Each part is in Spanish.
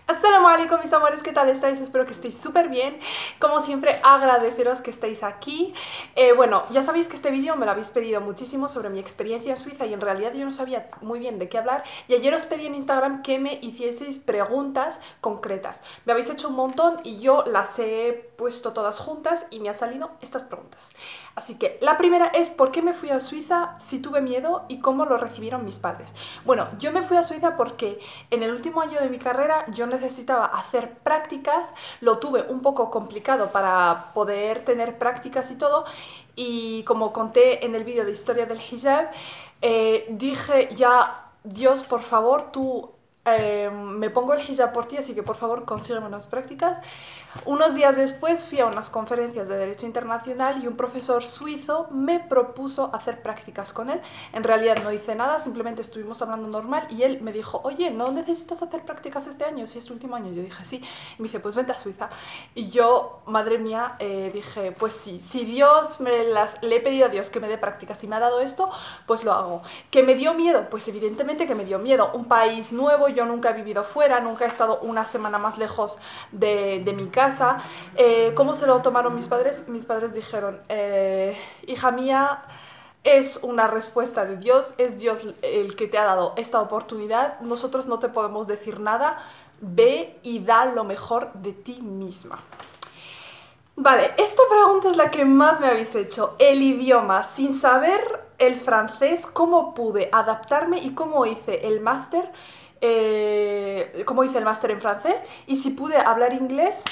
Assalamu alaikum mis amores, ¿qué tal estáis? Espero que estéis súper bien. Como siempre, agradeceros que estéis aquí. Bueno, ya sabéis que este vídeo me lo habéis pedido muchísimo sobre mi experiencia en Suiza y en realidad yo no sabía muy bien de qué hablar y ayer os pedí en Instagram que me hicieseis preguntas concretas. Me habéis hecho un montón y yo las he puesto todas juntas y me han salido estas preguntas. Así que la primera es ¿por qué me fui a Suiza, si tuve miedo y cómo lo recibieron mis padres? Bueno, yo me fui a Suiza porque en el último año de mi carrera yo necesitaba hacer prácticas, lo tuve un poco complicado para poder tener prácticas y todo, y como conté en el vídeo de historia del hijab, dije ya, Dios, por favor, tú me pongo el hijab por ti, así que por favor consígueme unas prácticas. Unos días después fui a unas conferencias de Derecho Internacional y un profesor suizo me propuso hacer prácticas con él. En realidad no hice nada, simplemente estuvimos hablando normal y él me dijo, oye, ¿no necesitas hacer prácticas este año? Si es tu último año. Yo dije, sí. Y me dice, pues vente a Suiza. Y yo, madre mía, dije, pues sí, si Dios le he pedido a Dios que me dé prácticas y me ha dado esto, pues lo hago. ¿Que me dio miedo? Pues evidentemente que me dio miedo. Un país nuevo, yo nunca he vivido fuera, nunca he estado una semana más lejos de mi casa. ¿Cómo se lo tomaron mis padres? Mis padres dijeron, hija mía, es una respuesta de Dios, es Dios el que te ha dado esta oportunidad, nosotros no te podemos decir nada, ve y da lo mejor de ti misma. Vale, esta pregunta es la que más me habéis hecho. El idioma, sin saber el francés, ¿cómo pude adaptarme y cómo hice el máster? ¿Cómo hice el máster en francés? Y si pude hablar inglés.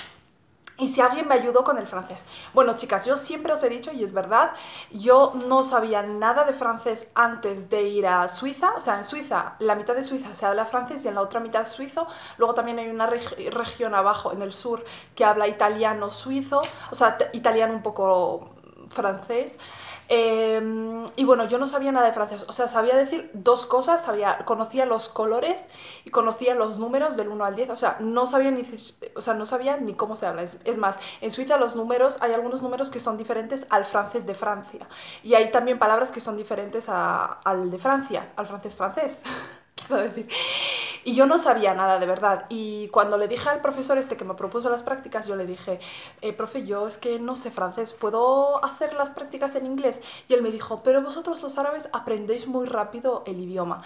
Y si alguien me ayudó con el francés. Bueno, chicas, yo siempre os he dicho, y es verdad, yo no sabía nada de francés antes de ir a Suiza. O sea, en Suiza, la mitad de Suiza se habla francés y en la otra mitad suizo. Luego también hay una región abajo, en el sur, que habla italiano suizo. O sea, italiano un poco francés. Y bueno, yo no sabía nada de francés, o sea, sabía decir dos cosas, conocía los colores y conocía los números del 1 al 10, o sea, no sabía ni cómo se habla. Es más, en Suiza los números, hay algunos números que son diferentes al francés de Francia y hay también palabras que son diferentes al de Francia, al francés francés. Quiero decir. Y yo no sabía nada, de verdad. Y cuando le dije al profesor este que me propuso las prácticas, yo le dije, profe, yo es que no sé francés, ¿puedo hacer las prácticas en inglés? Y él me dijo, pero vosotros los árabes aprendéis muy rápido el idioma.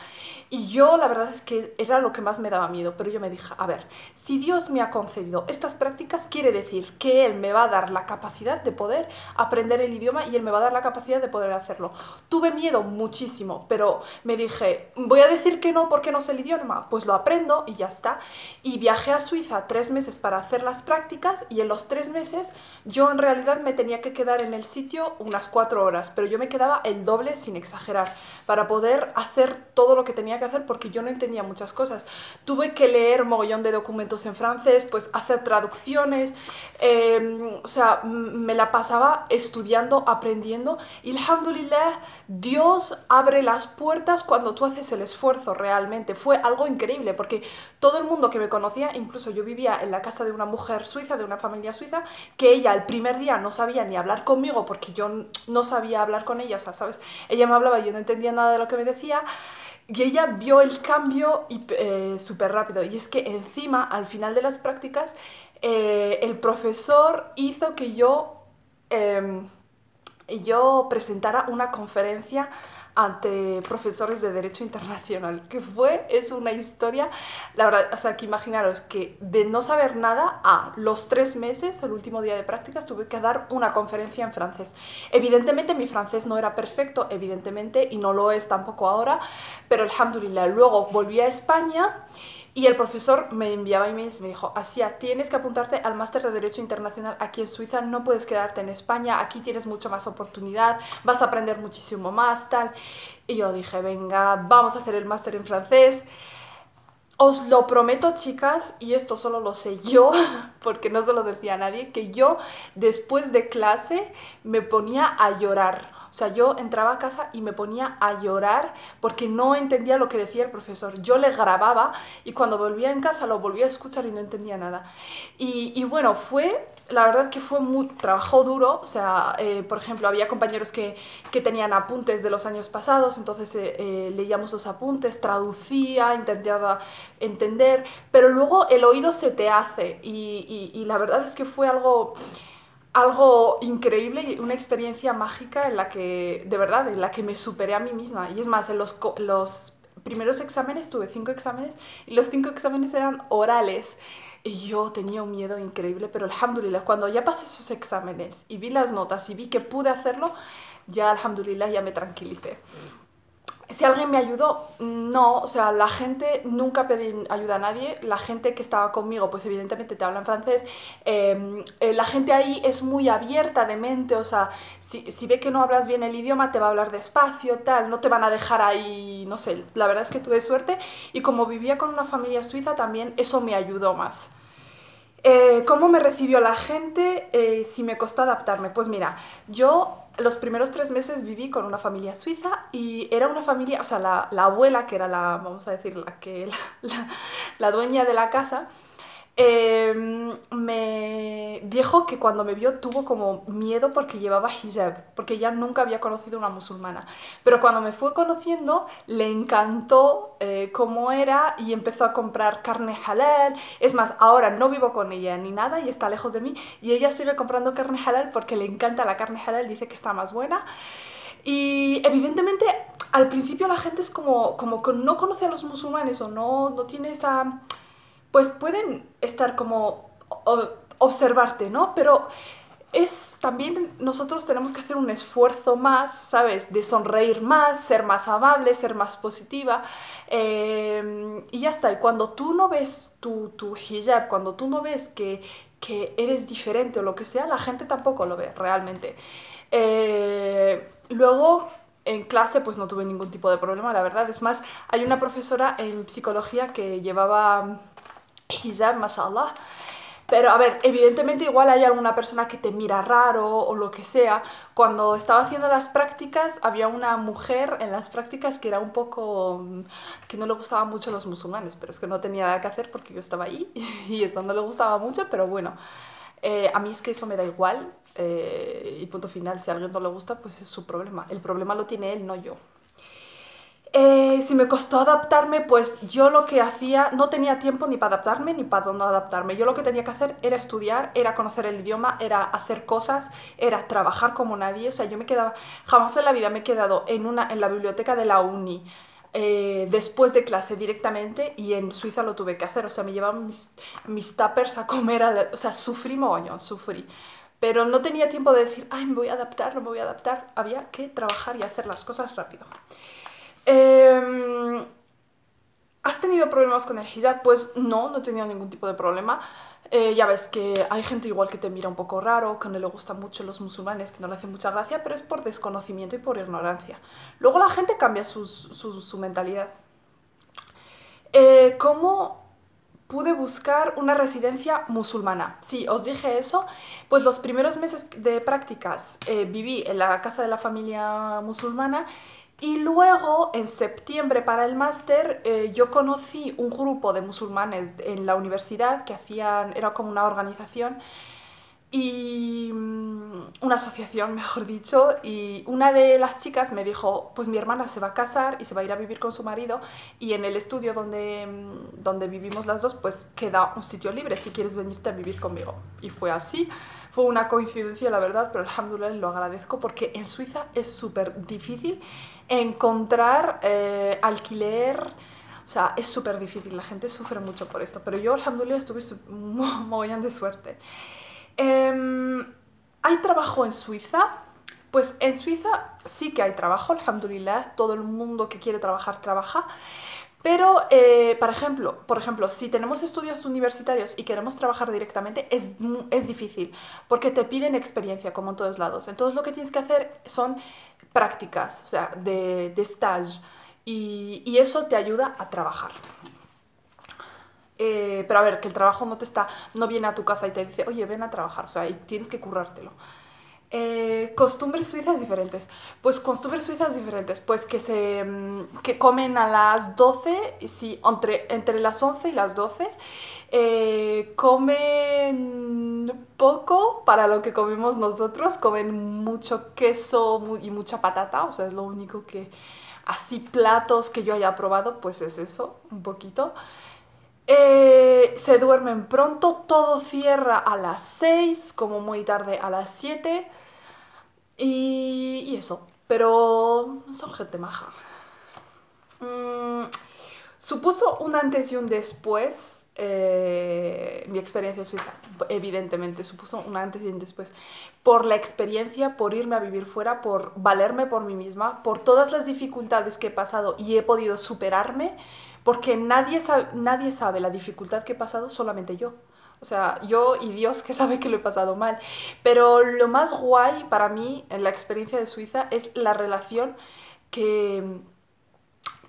Y yo la verdad es que era lo que más me daba miedo, pero yo me dije, a ver, si Dios me ha concedido estas prácticas, quiere decir que Él me va a dar la capacidad de poder aprender el idioma y Él me va a dar la capacidad de poder hacerlo. Tuve miedo muchísimo, pero me dije, voy a decir que no porque no sé el idioma, pues lo aprendo y ya está. Y viajé a Suiza 3 meses para hacer las prácticas y en los 3 meses yo en realidad me tenía que quedar en el sitio unas 4 horas, pero yo me quedaba el doble sin exagerar para poder hacer todo lo que tenía que hacer porque yo no entendía muchas cosas. Tuve que leer mogollón de documentos en francés, pues hacer traducciones, o sea, me la pasaba estudiando, aprendiendo y alhamdulillah, Dios abre las puertas cuando tú haces el esfuerzo realmente. Fue algo increíble porque todo el mundo que me conocía, incluso yo vivía en la casa de una mujer suiza, de una familia suiza, que ella el primer día no sabía ni hablar conmigo porque yo no sabía hablar con ella, o sea, ¿sabes? Ella me hablaba y yo no entendía nada de lo que me decía. Y ella vio el cambio súper rápido. Y es que encima, al final de las prácticas, el profesor hizo que yo presentara una conferencia ante profesores de Derecho Internacional, que es una historia, la verdad, o sea, que imaginaros que de no saber nada a los 3 meses, el último día de prácticas, tuve que dar una conferencia en francés. Evidentemente mi francés no era perfecto, evidentemente, y no lo es tampoco ahora, pero alhamdulillah, luego volví a España y el profesor me enviaba emails y me dijo, Asia, tienes que apuntarte al máster de Derecho Internacional aquí en Suiza, no puedes quedarte en España, aquí tienes mucha más oportunidad, vas a aprender muchísimo más, tal. Y yo dije, venga, vamos a hacer el máster en francés. Os lo prometo, chicas, y esto solo lo sé yo, porque no se lo decía a nadie, que yo después de clase me ponía a llorar. O sea, yo entraba a casa y me ponía a llorar porque no entendía lo que decía el profesor. Yo le grababa y cuando volvía en casa lo volvía a escuchar y no entendía nada. Y bueno, la verdad que fue muy trabajo duro. O sea, por ejemplo, había compañeros que tenían apuntes de los años pasados, entonces leíamos los apuntes, traducía, intentaba entender, pero luego el oído se te hace y la verdad es que fue algo increíble y una experiencia mágica en la que, de verdad, en la que me superé a mí misma. Y es más, en los primeros exámenes, tuve 5 exámenes y los 5 exámenes eran orales. Y yo tenía un miedo increíble, pero alhamdulillah, cuando ya pasé esos exámenes y vi las notas y vi que pude hacerlo, ya alhamdulillah ya me tranquilicé. Si alguien me ayudó, no, o sea, la gente, nunca pedí ayuda a nadie, la gente que estaba conmigo, pues evidentemente te habla en francés, la gente ahí es muy abierta de mente, o sea, si ve que no hablas bien el idioma, te va a hablar despacio, tal, no te van a dejar ahí, no sé, la verdad es que tuve suerte y como vivía con una familia suiza también eso me ayudó más. ¿Cómo me recibió la gente? Si me costó adaptarme. Pues mira, yo los primeros 3 meses viví con una familia suiza y era una familia, o sea, la abuela, que era vamos a decir, la dueña de la casa, me dijo que cuando me vio tuvo como miedo porque llevaba hijab, porque ella nunca había conocido una musulmana. Pero cuando me fue conociendo, le encantó cómo era y empezó a comprar carne halal. Es más, ahora no vivo con ella ni nada y está lejos de mí y ella sigue comprando carne halal porque le encanta la carne halal, dice que está más buena. Y evidentemente al principio la gente es como que no conoce a los musulmanes o no tiene esa pues pueden estar como observarte, ¿no? Pero también nosotros tenemos que hacer un esfuerzo más, ¿sabes? De sonreír más, ser más amable, ser más positiva. Y ya está. Y cuando tú no ves tu hijab, cuando tú no ves que eres diferente o lo que sea, la gente tampoco lo ve realmente. Luego, en clase, pues no tuve ningún tipo de problema, la verdad. Es más, hay una profesora en psicología que llevaba hijab, mashallah. Pero a ver, evidentemente igual hay alguna persona que te mira raro o lo que sea. Cuando estaba haciendo las prácticas, había una mujer en las prácticas que era un poco que no le gustaban mucho los musulmanes, pero es que no tenía nada que hacer porque yo estaba ahí y esto no le gustaba mucho, pero bueno, a mí es que eso me da igual y punto final, si a alguien no le gusta, pues es su problema. El problema lo tiene él, no yo. Si me costó adaptarme, pues yo lo que hacía, no tenía tiempo ni para adaptarme ni para no adaptarme. Yo lo que tenía que hacer era estudiar, era conocer el idioma, era hacer cosas, era trabajar como nadie. O sea, yo me quedaba, jamás en la vida me he quedado en la biblioteca de la uni después de clase directamente y en Suiza lo tuve que hacer. O sea, me llevaban mis tuppers a comer, o sea, sufrí mogollón, sufrí. Pero no tenía tiempo de decir, ay, me voy a adaptar, no me voy a adaptar. Había que trabajar y hacer las cosas rápido. Eh, ¿Has tenido problemas con el hijab? Pues no he tenido ningún tipo de problema. Ya ves que hay gente igual que te mira un poco raro, que no le gustan mucho los musulmanes, que no le hace mucha gracia, pero es por desconocimiento y por ignorancia. Luego la gente cambia su mentalidad. ¿Cómo pude buscar una residencia musulmana? Sí, os dije eso. Pues los primeros meses de prácticas viví en la casa de la familia musulmana y luego en septiembre para el máster yo conocí un grupo de musulmanes en la universidad que era como una organización y una asociación, mejor dicho, y una de las chicas me dijo, pues mi hermana se va a casar y se va a ir a vivir con su marido y en el estudio donde vivimos las dos, pues queda un sitio libre si quieres venirte a vivir conmigo. Y fue así, fue una coincidencia la verdad, pero alhamdulillah lo agradezco porque en Suiza es súper difícil encontrar alquiler. O sea, es súper difícil, la gente sufre mucho por esto, pero yo alhamdulillah tuve un mogollón de suerte. ¿Hay trabajo en Suiza? Pues en Suiza sí que hay trabajo, alhamdulillah, todo el mundo que quiere trabajar, trabaja. Pero, por ejemplo, si tenemos estudios universitarios y queremos trabajar directamente, es difícil, porque te piden experiencia, como en todos lados. Entonces lo que tienes que hacer son prácticas, o sea, de stage, y eso te ayuda a trabajar. Pero a ver, que el trabajo no viene a tu casa y te dice, oye, ven a trabajar, o sea, y tienes que currártelo. Costumbres suizas diferentes. Pues costumbres suizas diferentes. Pues que comen a las 12, sí, entre las 11 y las 12. Comen poco para lo que comemos nosotros. Comen mucho queso y mucha patata. O sea, es lo único que... Así platos que yo haya probado, pues es eso, un poquito. Se duermen pronto, todo cierra a las 6, como muy tarde a las 7. Y eso, pero son gente maja. Mm, Supuso un antes y un después, mi experiencia en Suiza, evidentemente, supuso un antes y un después. Por la experiencia, por irme a vivir fuera, por valerme por mí misma, por todas las dificultades que he pasado y he podido superarme, porque nadie sabe la dificultad que he pasado, solamente yo. O sea, yo y Dios que sabe que lo he pasado mal. Pero lo más guay para mí en la experiencia de Suiza es la relación que,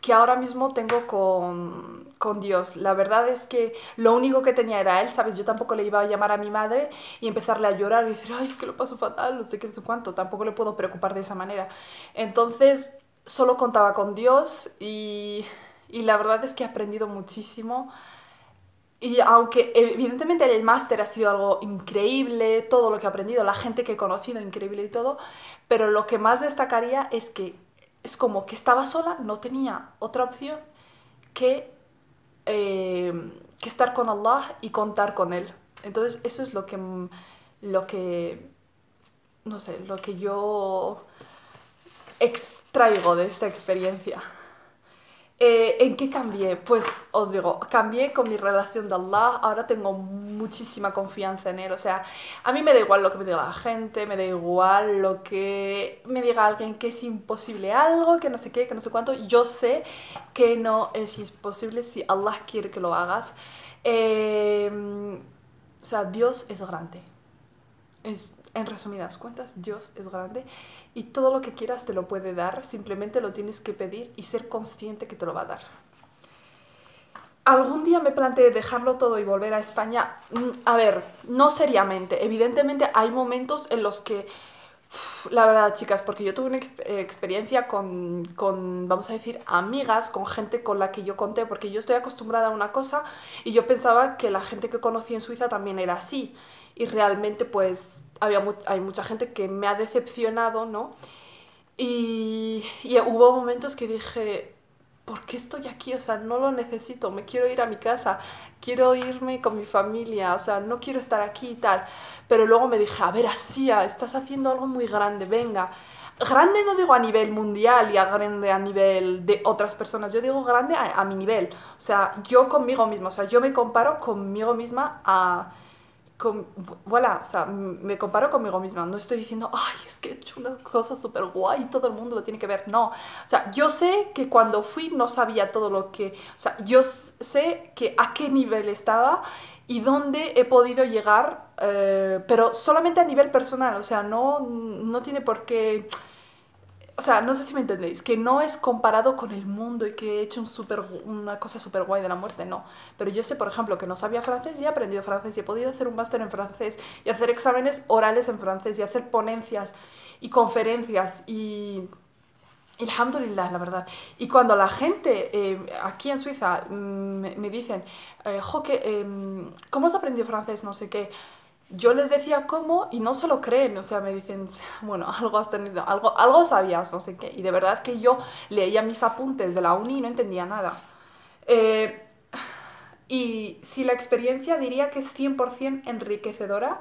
que ahora mismo tengo con Dios. La verdad es que lo único que tenía era Él, ¿sabes? Yo tampoco le iba a llamar a mi madre y empezarle a llorar y decir, ay, es que lo paso fatal, no sé qué, no sé cuánto. Tampoco le puedo preocupar de esa manera. Entonces, solo contaba con Dios y la verdad es que he aprendido muchísimo. Y aunque evidentemente el máster ha sido algo increíble, todo lo que he aprendido, la gente que he conocido, increíble y todo, pero lo que más destacaría es que es como que estaba sola, no tenía otra opción que, que estar con Allah y contar con Él. Entonces eso es lo que, no sé, lo que yo extraigo de esta experiencia. ¿En qué cambié? Pues os digo, cambié con mi relación de Allah, ahora tengo muchísima confianza en Él, o sea, a mí me da igual lo que me diga la gente, me da igual lo que me diga alguien que es imposible algo, que no sé qué, que no sé cuánto, yo sé que no es imposible si Allah quiere que lo hagas. Eh, o sea, Dios es grande. En resumidas cuentas, Dios es grande y todo lo que quieras te lo puede dar, simplemente lo tienes que pedir y ser consciente que te lo va a dar. Algún día me planteé dejarlo todo y volver a España. A ver, no seriamente. Evidentemente hay momentos en los que, la verdad, chicas, porque yo tuve una experiencia con, vamos a decir, amigas, con gente con la que yo conté, porque yo estoy acostumbrada a una cosa y yo pensaba que la gente que conocí en Suiza también era así. Y realmente, pues, hay mucha gente que me ha decepcionado, ¿no? Y hubo momentos que dije, ¿por qué estoy aquí? O sea, no lo necesito, me quiero ir a mi casa, quiero irme con mi familia, o sea, no quiero estar aquí y tal. Pero luego me dije, a ver, Asia, estás haciendo algo muy grande, venga. Grande no digo a nivel mundial y a grande a nivel de otras personas, yo digo grande a mi nivel. O sea, yo conmigo misma, o sea, yo me comparo conmigo misma a voilà, o sea, me comparo conmigo misma, no estoy diciendo, ay, es que he hecho una cosa súper guay y todo el mundo lo tiene que ver, no, o sea, yo sé que cuando fui no sabía todo lo que, o sea, yo sé que a qué nivel estaba y dónde he podido llegar, pero solamente a nivel personal, o sea, no tiene por qué... O sea, no sé si me entendéis, que no es comparado con el mundo y que he hecho una cosa súper guay de la muerte, no. Pero yo sé, por ejemplo, que no sabía francés y he aprendido francés y he podido hacer un máster en francés y hacer exámenes orales en francés y hacer ponencias y conferencias y alhamdulillah, la verdad. Y cuando la gente aquí en Suiza me dicen, jo, ¿cómo has aprendido francés? No sé qué. Yo les decía cómo y no se lo creen, o sea, me dicen, bueno, algo has tenido, algo sabías, no sé qué. Y de verdad que yo leía mis apuntes de la uni y no entendía nada. Eh, y si la experiencia diría que es 100% enriquecedora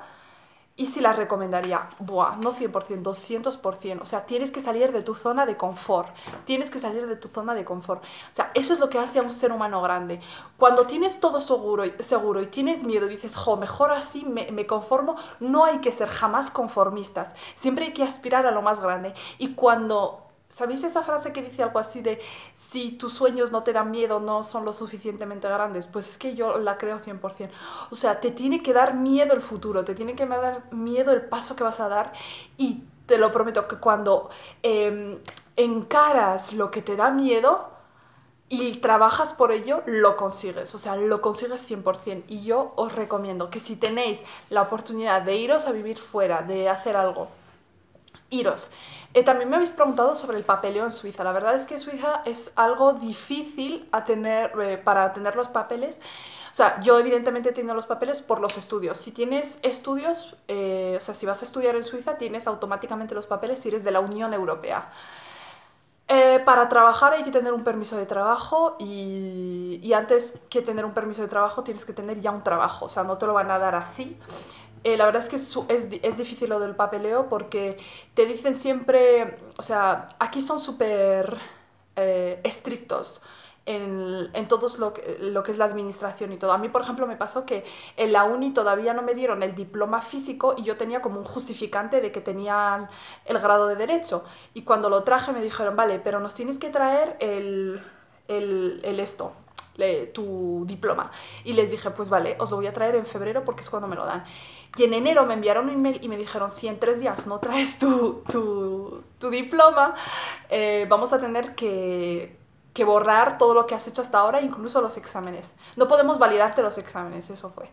y si la recomendaría, buah, no 100%, 200%. O sea, tienes que salir de tu zona de confort. Tienes que salir de tu zona de confort. O sea, eso es lo que hace a un ser humano grande. Cuando tienes todo seguro y tienes miedo y dices, jo, mejor así me conformo, no hay que ser jamás conformistas. Siempre hay que aspirar a lo más grande. Y cuando... ¿Sabéis esa frase que dice algo así de si tus sueños no te dan miedo, no son lo suficientemente grandes? Pues es que yo la creo 100%. O sea, te tiene que dar miedo el futuro, te tiene que dar miedo el paso que vas a dar y te lo prometo que cuando encaras lo que te da miedo y trabajas por ello, lo consigues. O sea, lo consigues 100%. Y yo os recomiendo que si tenéis la oportunidad de iros a vivir fuera, de hacer algo, iros. También me habéis preguntado sobre el papeleo en Suiza. La verdad es que Suiza es algo difícil para tener los papeles. O sea, yo evidentemente tengo los papeles por los estudios. Si tienes estudios, o sea, si vas a estudiar en Suiza, tienes automáticamente los papeles si eres de la Unión Europea. Para trabajar hay que tener un permiso de trabajo y antes que tener un permiso de trabajo tienes que tener ya un trabajo, o sea, no te lo van a dar así. La verdad es que es difícil lo del papeleo porque te dicen siempre, o sea, aquí son súper estrictos en todos lo que es la administración y todo. A mí, por ejemplo, me pasó que en la uni todavía no me dieron el diploma físico y yo tenía como un justificante de que tenían el grado de derecho. Y cuando lo traje me dijeron, vale, pero nos tienes que traer tu diploma. Y les dije, pues vale, os lo voy a traer en febrero porque es cuando me lo dan. Y en enero me enviaron un email y me dijeron, si en 3 días no traes tu diploma, vamos a tener que borrar todo lo que has hecho hasta ahora, incluso los exámenes. No podemos validarte los exámenes, eso fue.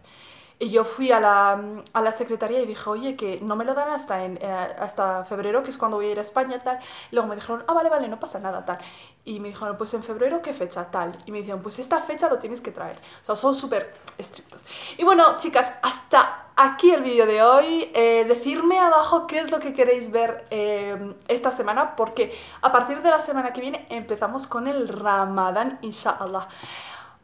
Y yo fui a la secretaría y dije, oye, que no me lo dan hasta febrero, que es cuando voy a ir a España, tal. Y luego me dijeron, ah, vale, vale, no pasa nada, tal. Y me dijeron, pues en febrero, ¿qué fecha? Tal. Y me dijeron, pues esta fecha lo tienes que traer. O sea, son súper estrictos. Y bueno, chicas, hasta aquí el vídeo de hoy. Decidme abajo qué es lo que queréis ver esta semana, porque a partir de la semana que viene empezamos con el Ramadán, inshallah.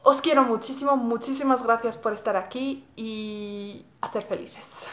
Os quiero muchísimo, muchísimas gracias por estar aquí y a ser felices.